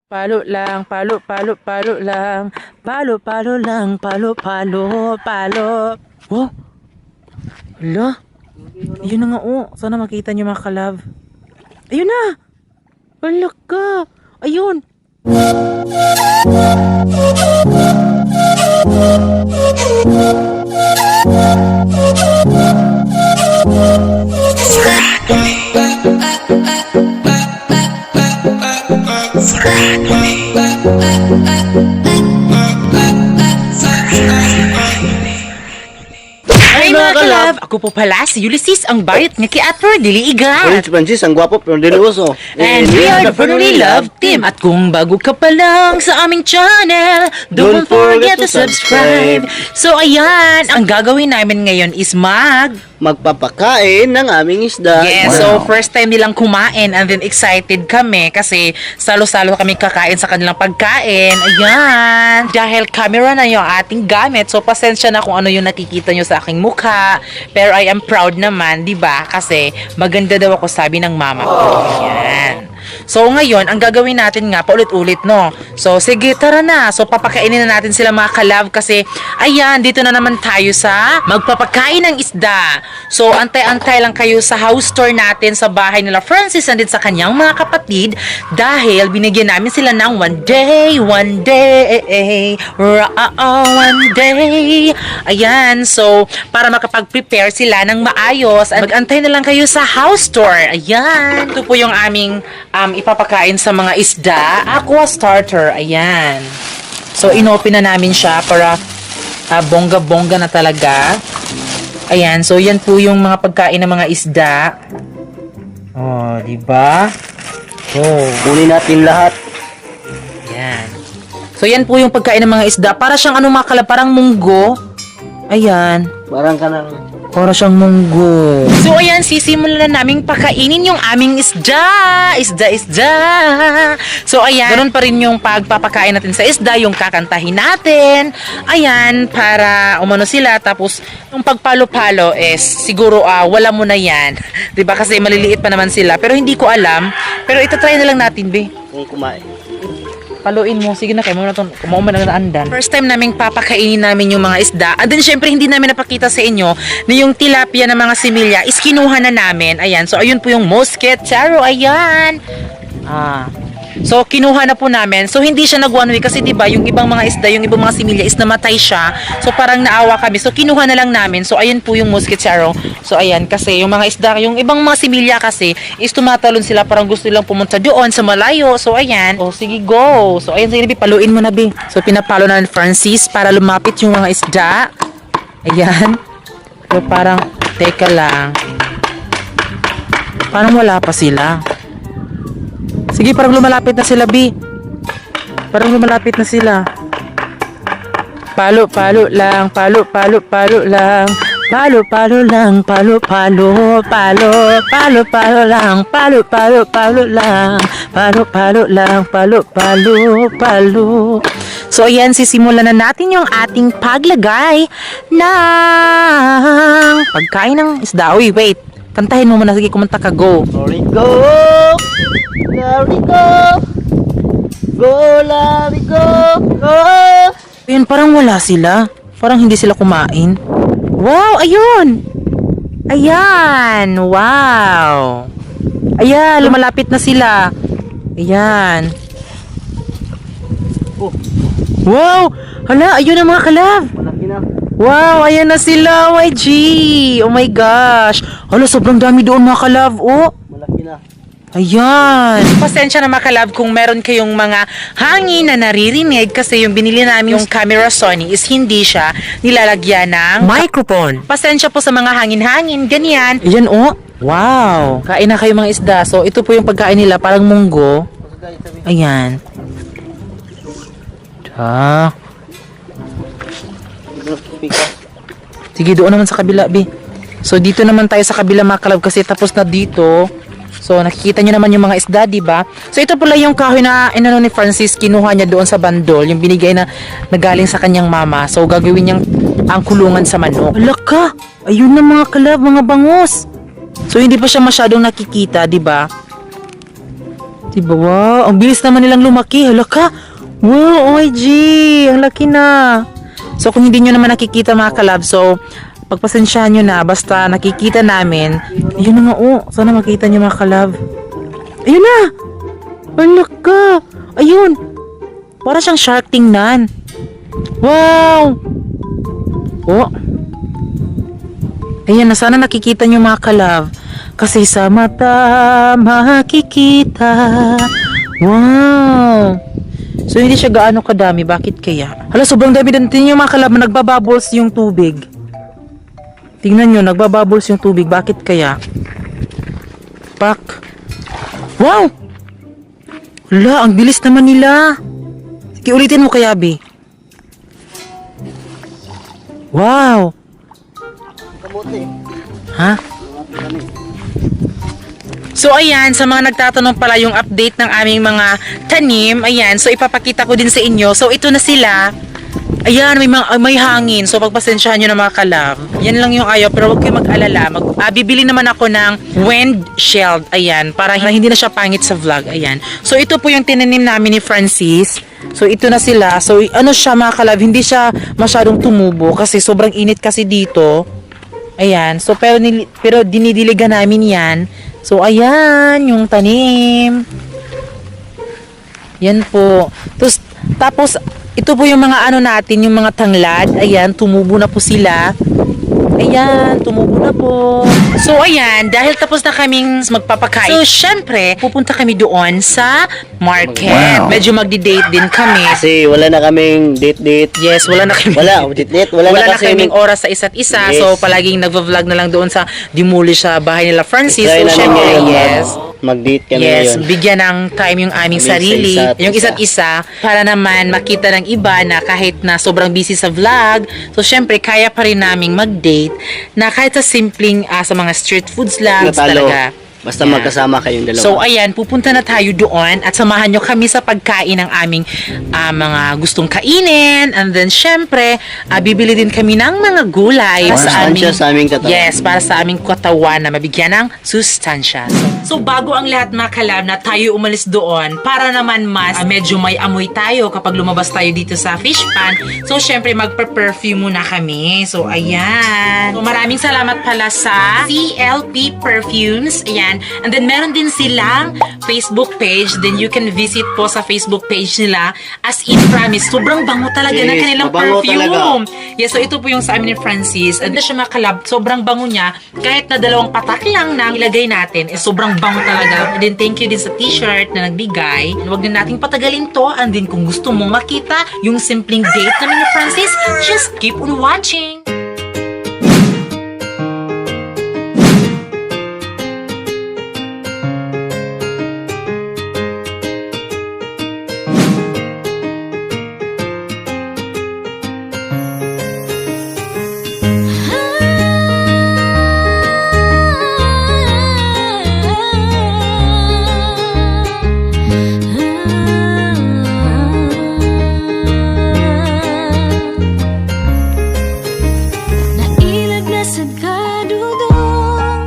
Palo lang, palo, palo, palo lang. Palo, palo lang, palo, palo, palo. Oh, hala. Ayun na nga, oh. Sana makita niyo mga kalab. Ayun na. Hala ka. Ayun. Hi mga kalab! Ako po pala si Ulysses, ang bayot nga kiator, dili iga. Ulit si Francis, ang gwapo pero dili uso. And we are the Fernally Love Team. At kung bago ka pa lang sa aming channel, don't forget to subscribe. So ayan, ang gagawin namin ngayon is magpapakain ng aming isda. Yes, so first time nilang kumain and then excited kami kasi salo-salo kami kakain sa kanilang pagkain. Ayan. Dahil camera na yung ating gamit, so pasensya na kung ano yung nakikita nyo sa aking mukha. Pero I am proud naman, di ba? Kasi maganda daw ako, sabi ng mama ko. Ayan. So ngayon, ang gagawin natin nga, paulit-ulit, no? So sige, tara na. So papakainin na natin sila mga kalab kasi ayan, dito na naman tayo sa magpapakain ng isda. So antay-antay lang kayo sa house tour natin sa bahay nila Francis and din sa kanyang mga kapatid dahil binigyan namin sila ng one day, one day. Ayan, so para makapag-prepare sila ng maayos, mag-antay na lang kayo sa house tour. Ayan, ito po yung aming ipapakain sa mga isda, aqua starter. Ayan. So inopen na namin siya para bongga-bongga na talaga. Ayan, so yan po yung mga pagkain ng mga isda. Oh, di ba? Oh, Kunin natin lahat. ayan. So yan po yung pagkain ng mga isda. Para siyang ano mga kalab, parang munggo. Ayan. Parang ka ng... Para siyang munggo. So ayan, sisimulan na naming pakainin yung aming isda. Isda. So ayan, ganun pa rin yung pagpapakain natin sa isda, yung kakantahin natin. Ayan, para umano sila. Tapos, yung pagpalo-palo is, siguro wala mo na yan. 'Di ba? Kasi maliliit pa naman sila. Pero hindi ko alam. Pero itatry na lang natin, be. Kung kumain. Paluin mo. Sige na kayo. Kumauma na naandan. First time naming papakainin namin yung mga isda. And then, syempre, hindi namin napakita sa inyo na yung tilapia ng mga similya is kinuha na namin. Ayan. So, ayun po yung mosquetero. Ayan. So, kinuha na po namin. So, hindi siya nag-one way kasi, diba, yung ibang mga isda, yung ibang mga similya is namatay siya. So, parang naawa kami. So, kinuha na lang namin. So, ayun po yung mosquetero. So, ayan. Kasi, yung mga isda, yung ibang mga similya kasi, is tumatalon sila. Parang gusto nilang pumunta doon sa malayo. So, ayan. O, sige, go. So, ayan. Sige, Bi, paluin mo na, Bi. So, pinapalo na ni Francis para lumapit yung mga isda. Ayan. So, parang, teka lang. Parang wala pa sila. Sige, parang lumalapit na sila, B. Parang lumalapit na sila. Palo lang. Palo lang. Palo lang. Palo lang. Palo lang. Palo. So, ayan, sisimulan na natin yung ating paglagay ng pagkain ng isda. Uy, wait. Kantahin mo muna. Sige, kumanta ka. Go. Sorry, go! Larry, go! Go, Larry, go! Go! Ayun, parang wala sila. Parang hindi sila kumain. Wow, ayun! Ayan! Wow! Ayan, lumalapit na sila. Ayan. Oh, Wow! Hala, ayun ang mga kalab. malaki na. Wow, ayan na sila, YG! Oh my gosh! Hala, sobrang dami doon mga kalab. Oh! Malaki na. Ayan. Pasensya na mga kalab kung meron kayong mga hangin na naririnig kasi yung binili namin yung camera Sony is hindi siya nilalagyan ng microphone. Pasensya po sa mga hangin-hangin, ganyan. Ayan, oh. Wow. Kain na kayo mga isda. So, ito po yung pagkain nila, parang munggo. Ayan. Sige, doon naman sa kabila, Bi. So, dito naman tayo sa kabila mga kalab kasi tapos na dito. So, nakikita nyo naman yung mga isda, diba? So, ito pala yung kahoy na inano ni Francis, kinuha niya doon sa bandol, yung binigay na nagaling sa kanyang mama. So, gagawin niyang ang kulungan sa manok. Wala ka! Ayun na mga kalab, mga bangus! So, hindi pa siya masyadong nakikita, diba? Diba? Wow, ang bilis naman nilang lumaki. Hala ka. Wow, OMG. Ang laki na. So, kung hindi nyo naman nakikita mga kalab, so, pagpasensyahan nyo na. Basta nakikita namin. Ayun na nga, oh. Sana makita nyo mga kalab. Ayun na. Hala ka. Ayun. Para siyang shark tingnan. Wow. Oh. Ayan na, sana nakikita nyo mga kalab. Kasi sa mata makikita. Wow. So, hindi siya gaano kadami. Bakit kaya? Hala, sobrang dami din yung mga kalab. Nagbabubbles yung tubig. Tingnan nyo, nagbabubbles yung tubig. Bakit kaya? Pak. Wow! Hala, ang bilis naman nila. Sige, ulitin mo kaya, Bi. Wow! Kamote. Ha? So ayan, sa mga nagtatanong pala yung update ng aming mga tanim, ayan, so ipapakita ko din sa inyo. So ito na sila. Ayan, may hangin. So pagpasensyahan nyo na mga kalab. Yan lang yung ayaw, pero huwag kayo mag-alala. Bibili naman ako ng wind shield, ayan, para hindi na siya pangit sa vlog, ayan. So ito po yung tinanim namin ni Francis. So ito na sila. So ano siya mga kalab, hindi siya masyadong tumubo kasi sobrang init kasi dito. Ayan, so pero dinidiligan namin yan. So, ayan, yung tanim. Yan po. Tapos, ito po yung mga ano natin, yung mga tanglad. Ayan, tumubo na po sila. Ayan, tumubo na po. So, ayan, dahil tapos na kaming magpapakain. So, syempre, pupunta kami doon sa market. Wow. Medyo magdi-date din kami. Kasi wala na kaming date. Yes, wala na kami. Wala na kasi kaming oras sa isa't isa. Yes. So, palaging nagva-vlog na lang doon sa demolish sa bahay nila Francis. Try So, namin syempre, ngayon yes. Mag-date kami Yes, ngayon. bigyan ng time yung aming Kami sa sarili, isa't yung isa't isa, para naman makita ng iba na kahit na sobrang busy sa vlog, so syempre kaya pa rin naming mag-date na kahit sa simpleng sa mga street foods lang Natalo. talaga. Basta Yeah. magkasama kayong dalawa. So ayan, pupunta na tayo doon at samahan nyo kami sa pagkain ng aming mga gustong kainin, and then syempre, bibili din kami ng mga gulay Sustansya sa aming katawan. Yes, para sa aming katawan na mabigyan ng sustansya. So bago ang lahat mga kalab na tayo umalis doon, para naman mas medyo may amoy tayo kapag lumabas tayo dito sa fish pan. So syempre magpe-perfume muna kami. So ayan. So maraming salamat pala sa CLP Perfumes. Ayan. And then meron din silang Facebook page. Then you can visit po sa Facebook page nila. As in promise, sobrang bango talaga ng Yes, kanilang mabango perfume. talaga. Yes, so ito po yung sa amin ni Francis. And siya mga kalab, sobrang bango niya. Kahit na 2 patak lang na ilagay natin, sobrang bango talaga. And then thank you din sa t-shirt na nagbigay. Huwag din nating patagalin to. And then kung gusto mong makita yung simpleng date namin ni Francis, just keep on watching. Nailag na sa kadudong,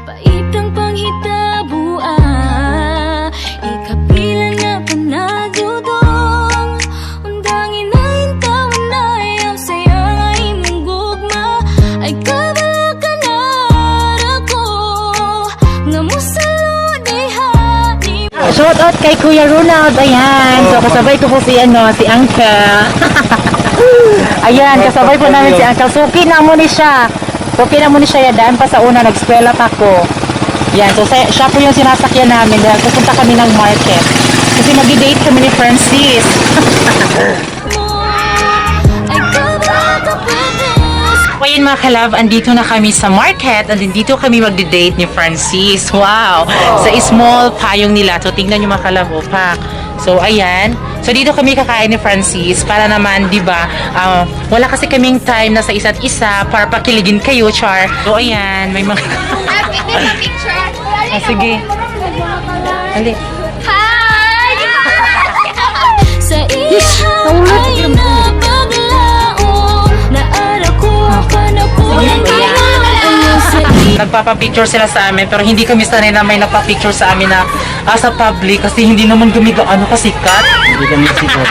paitang panghitabo ikapilan na panagudong, undangin na intawan na ayaw sayang ay mong gugma, ay kabala ka na rako, nga musalo day hani. Shout out kay Kuya Ronald. Ayan. So kasabay ko po si Uncle. Ayan, kasabay po namin si Uncle. Suki na mo ni siya. Daan pa sa una, nag-eskwela pa ko. Yan, so siya po yung sinasakyan namin dahil pupunta kami ng market. Kasi mag-date kami ni Francis. Ay kabala ka pwede. So, ayun mga kalab, andito na kami sa market and dito kami magdi-date ni Francis. Wow! Sa small payong nila. So, tingnan nyo mga kalab, pak. So, ayan. So, dito kami kakain ni Francis para naman, di ba, wala kasi kaming time na sa isa't isa para pakiligin kayo, char. So, ayan, may mga... sige. Ali. Hi! Sa iya ay napaglaong, naara ko ka na po ng sa iya. Nagpapapicture sila sa amin pero hindi kami sanay na may napapicture sa amin na sa public kasi hindi naman kami gaano kasikat. Hindi kami sikat.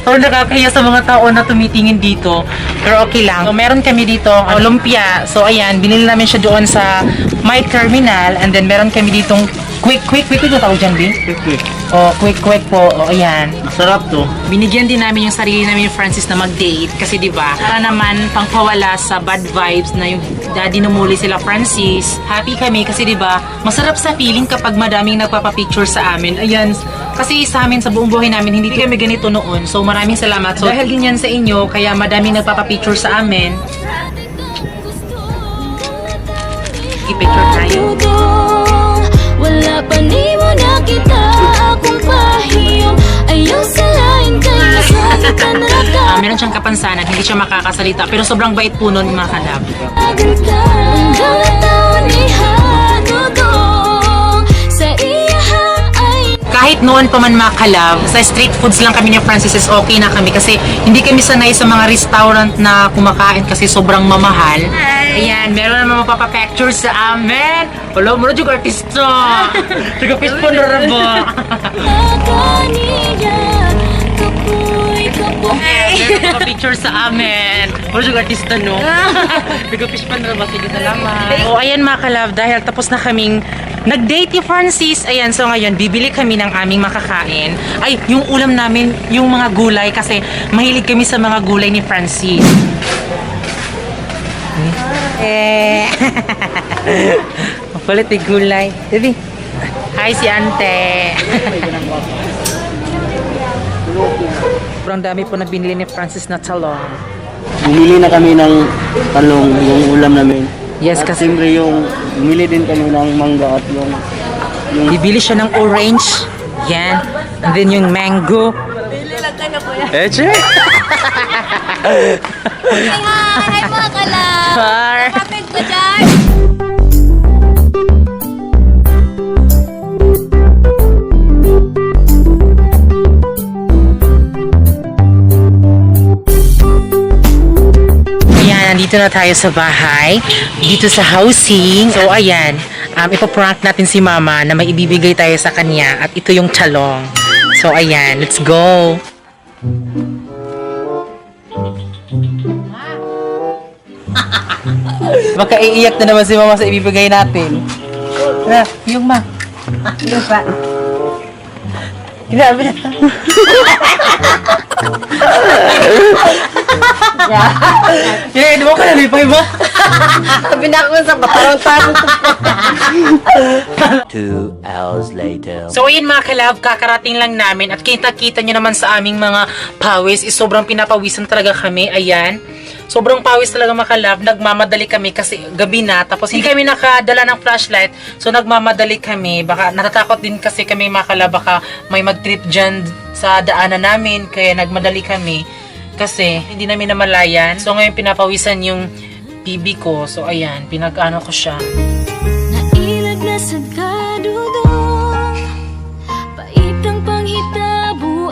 Pero nakakahiya sa mga tao na tumitingin dito. Pero okay lang. So, meron kami dito lumpia. So, ayan, binili namin siya doon sa my terminal. And then, meron kami ditong quick ito tawag dyan, Bing? Quick. Oh, quick po. Oh, ayan. Masarap to. Binigyan din namin yung sarili namin ni Francis na mag-date kasi 'di ba? Para naman pangpawala sa bad vibes na yung daddy namuli sila Francis. Happy kami kasi 'di ba? Masarap sa feeling kapag madaming nagpapa-picture sa amin. Ayan. Kasi sa amin sa buong buhay namin hindi kami ganito noon. So maraming salamat. So dahil din yan sa inyo kaya madaming nagpapa-picture sa amin. I-picture tayo. Wala pa ni mo nakita akong pahiyong ayaw salain kay masalita na ka. Meron siyang kapansanan, hindi siya makakasalita pero sobrang bait po nun mga kalab. Hanggang taon ni Hanudong sa iyahang ay Kahit noon pa man mga kalab, sa street foods lang kami ni Francis is okay na kami kasi hindi kami sanay sa mga restaurant na kumakain kasi sobrang mamahal. Ayan, meron naman mapapapicture sa amin. Wala mo na juga artista. Juga fishpon na raba. kaniya kapoy Meron mapapicture sa amin. Wala juga artista no. Juga fishpon na raba. Sige, salamat. So ayan mga kalab, dahil tapos na kaming nag-date ni Francis. Ayan, so ngayon, bibili kami ng aming makakain. Ay, yung ulam namin, yung mga gulay kasi mahilig kami sa mga gulay ni Francis. Mapalit yung gulay. Baby. Hi si Ante. Sobrang dami po na binili ni Francis na talong. Bumili na kami ng talong, yung ulam namin. Yes, At kasi siyempre bumili din kami ng mangga at yung bibili siya ng orange. Yan. And then yung mango. Bili lang ka na po yan. Eche? Ay mga kalab Par. kapit ko dyan. Ayan, nandito na tayo sa bahay. Dito sa housing. So, ayan. Ipaprank natin si Mama na may ibibigay tayo sa kanya. At ito yung talong. So, ayan. Let's go. Baka iiyak na naman si Mama sa ibibigay natin. Yung ma. Yung pa. Grabe na. Di mo ka nalipay ba? Sabi na ako sa patarong-tarong. 2 hours later. So ayun mga kalab, kakarating lang namin at kita-kita nyo naman sa aming mga pawis is sobrang pinapawisan talaga kami. Ayan. Sobrang pawis talaga mga kalab. Nagmamadali kami kasi gabi na. Tapos hindi kami nakadala ng flashlight. So nagmamadali kami. Baka natatakot din kasi kami mga kalab. Baka may mag-trip dyan sa daanan namin. Kaya nagmadali kami. Kasi hindi namin namalayan. So ngayon pinapawisan yung bibi ko. So ayan, pinag-ano ko siya. Nailag na sa kadudong paitang panghitabo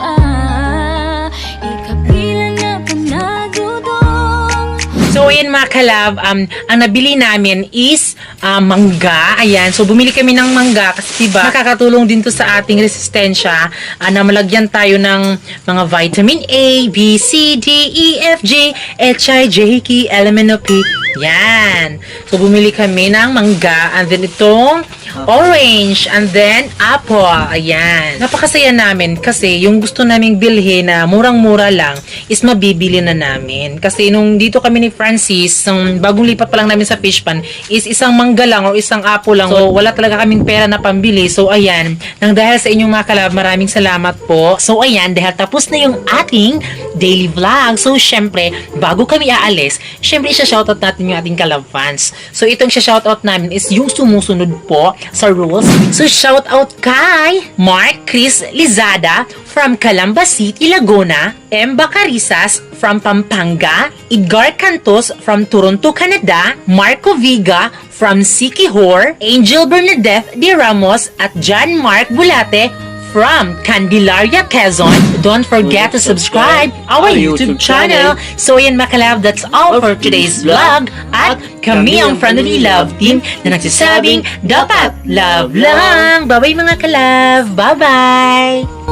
ikapilan na panagudong. So, ayan mga kalab, ang nabili namin is mangga. Ayan, so bumili kami ng mangga kasi diba, nakakatulong din to sa ating resistensya na malagyan tayo ng mga vitamin A, B, C, D, E, F, G, H, I, J, K, L, M, N, O, P. Yan. So, bumili kami ng mangga and then itong orange and then apple. Ayan. Napakasaya namin kasi yung gusto naming bilhin na murang-mura lang is mabibili na namin. Kasi nung dito kami ni Francis, bagong lipat pa lang namin sa fish pan, is isang mangga lang o isang apple lang. So, wala talaga kaming pera na pambili. So, ayan. Nang dahil sa inyong mga kalab, maraming salamat po. So, ayan. Dahil tapos na yung ating daily vlog. So, syempre, bago kami aalis, syempre, isa-shoutout natin yung ating kalab fans. So, itong isa-shoutout namin is yung sumusunod po sa rules. So, shoutout kay Mark Chris Lizada from Calamba City, Laguna, M. Bacarisas from Pampanga, Edgar Cantos from Toronto, Canada, Marco Viga from Siquijor, Angel Bernadette de Ramos at John Mark Bulate from Candelaria, Quezon. Don't forget to subscribe our YouTube channel. So ayan mga kalab, that's all for today's vlog. At kami ang Friendly Love Team na nagsasabing dapat love lang. Bye-bye mga kalab. Bye-bye.